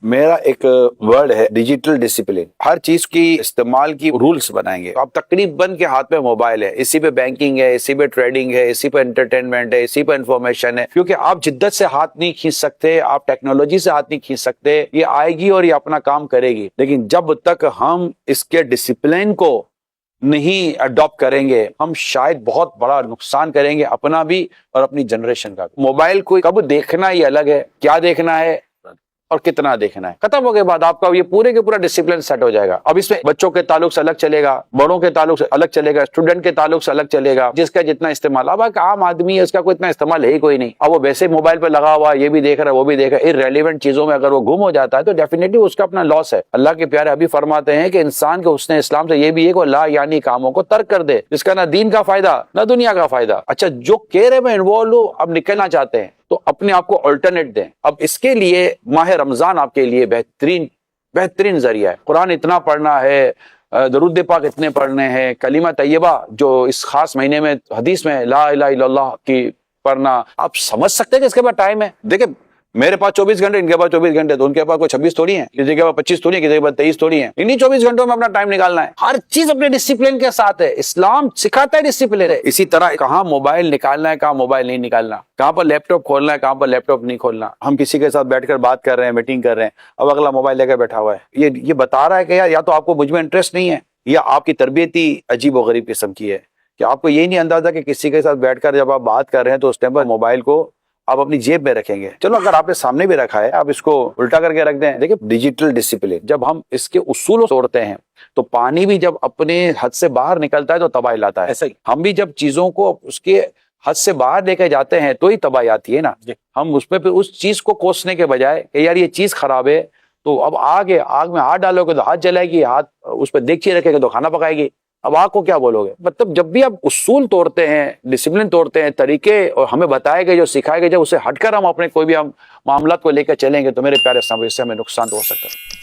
میرا ایک ورڈ ہے ڈیجیٹل ڈسپلن. ہر چیز کی استعمال کی رولز بنائیں گے. اب تقریباً کے ہاتھ میں موبائل ہے, اسی پہ بینکنگ ہے, اسی پہ ٹریڈنگ ہے, اسی پہ انٹرٹینمنٹ ہے, اسی پہ انفارمیشن ہے. کیونکہ آپ جدت سے ہاتھ نہیں کھینچ سکتے, آپ ٹیکنالوجی سے ہاتھ نہیں کھینچ سکتے. یہ آئے گی اور یہ اپنا کام کرے گی, لیکن جب تک ہم اس کے ڈسپلن کو نہیں اڈاپٹ کریں گے ہم شاید بہت بڑا نقصان کریں گے, اپنا بھی اور اپنی جنریشن کا. موبائل کو کب دیکھنا یہ الگ ہے, کیا دیکھنا ہے اور کتنا دیکھنا ہے. ختم ہو کے بعد آپ کا یہ پورے کے پورا ڈسپلن سیٹ ہو جائے گا. اب اس میں بچوں کے تعلق سے الگ چلے گا, بڑوں کے تعلق سے الگ چلے گا, اسٹوڈنٹ کے تعلق سے الگ چلے گا, جس کا جتنا استعمال. اب ایک عام آدمی ہے, اس کا کوئی اتنا استعمال ہے ہی کوئی نہیں. اب وہ ویسے موبائل پہ لگا ہوا, یہ بھی دیکھ رہا ہے وہ بھی دیکھ رہا ہے, irrelevant چیزوں میں اگر وہ گم ہو جاتا ہے تو ڈیفینیٹلی اس کا اپنا لاس ہے. اللہ کے پیارے ابھی فرماتے ہیں کہ انسان کے حسن اسلام سے یہ بھی ہے کہ لا یعنی کاموں کو ترک کر دے, جس کا نہ دین کا فائدہ نہ دنیا کا فائدہ. اچھا, جو کیرے میں انوالو اب نکلنا چاہتے ہیں تو اپنے آپ کو الٹرنیٹ دیں. اب اس کے لیے ماہ رمضان آپ کے لیے بہترین ذریعہ ہے. قرآن اتنا پڑھنا ہے, درود پاک اتنے پڑھنے ہیں, کلمہ طیبہ جو اس خاص مہینے میں حدیث میں لا الہ الا اللہ کی پڑھنا. آپ سمجھ سکتے ہیں کہ اس کے بعد ٹائم ہے. دیکھیں میرے پاس 24 گھنٹے, ان کے پاس 24 گھنٹے, تو ان کے پاس کوئی 26 تھوڑی ہیں, کسی کے پاس 25 تھوڑی ہیں, کسی کے پاس 23 تھوڑی ہیں. انہی 24 گھنٹوں میں اپنا ٹائم نکالنا ہے. ہر چیز اپنے ڈسپلن کے ساتھ ہے. اسلام سکھاتا ہے ڈسپلن ہے. اسی طرح کہاں موبائل نکالنا ہے, کہاں موبائل نہیں نکالنا, کہاں پر لیپ ٹاپ کھولنا ہے, کہاں پر لیپ ٹاپ نہیں کھولنا. ہم کسی کے ساتھ بیٹھ کر بات کر رہے ہیں, میٹنگ کر رہے ہیں, اب اگلا موبائل لے کر بیٹھا ہوا ہے. یہ بتا رہا ہے کہ یا تو آپ کو مجھ میں انٹرسٹ نہیں ہے, یا آپ کی تربیت ہی عجیب و غریب قسم کی ہے کہ آپ کو یہی نہیں اندازہ کہ کسی کے ساتھ بیٹھ کر جب آپ بات کر رہے ہیں تو اس ٹائم پر موبائل کو آپ اپنی جیب میں رکھیں گے. چلو اگر آپ نے سامنے بھی رکھا ہے, آپ اس کو الٹا کر کے رکھ دیں. دیکھیں ڈیجیٹل ڈسپلن, جب ہم اس کے اصولوں توڑتے ہیں تو پانی بھی جب اپنے حد سے باہر نکلتا ہے تو تباہی لاتا ہے. ایسا ہی ہم بھی جب چیزوں کو اس کے حد سے باہر لے کے جاتے ہیں تو ہی تباہی آتی ہے نا. ہم اس پہ اس چیز کو کوسنے کے بجائے کہ یار یہ چیز خراب ہے, تو اب آگ میں ہاتھ ڈالو گے تو ہاتھ جلائے گی, ہاتھ اس پہ دیگچی رکھے گا تو کھانا پکائے گی. اب آپ کو کیا بولو گے؟ مطلب جب بھی آپ اصول توڑتے ہیں, ڈسپلن توڑتے ہیں, طریقے اور ہمیں بتائے گئے جو سکھائے گئے, جب اسے ہٹ کر ہم اپنے کوئی بھی ہم معاملات کو لے کر چلیں گے تو میرے پیارے سامنے اس سے ہمیں نقصان تو ہو سکتا ہے.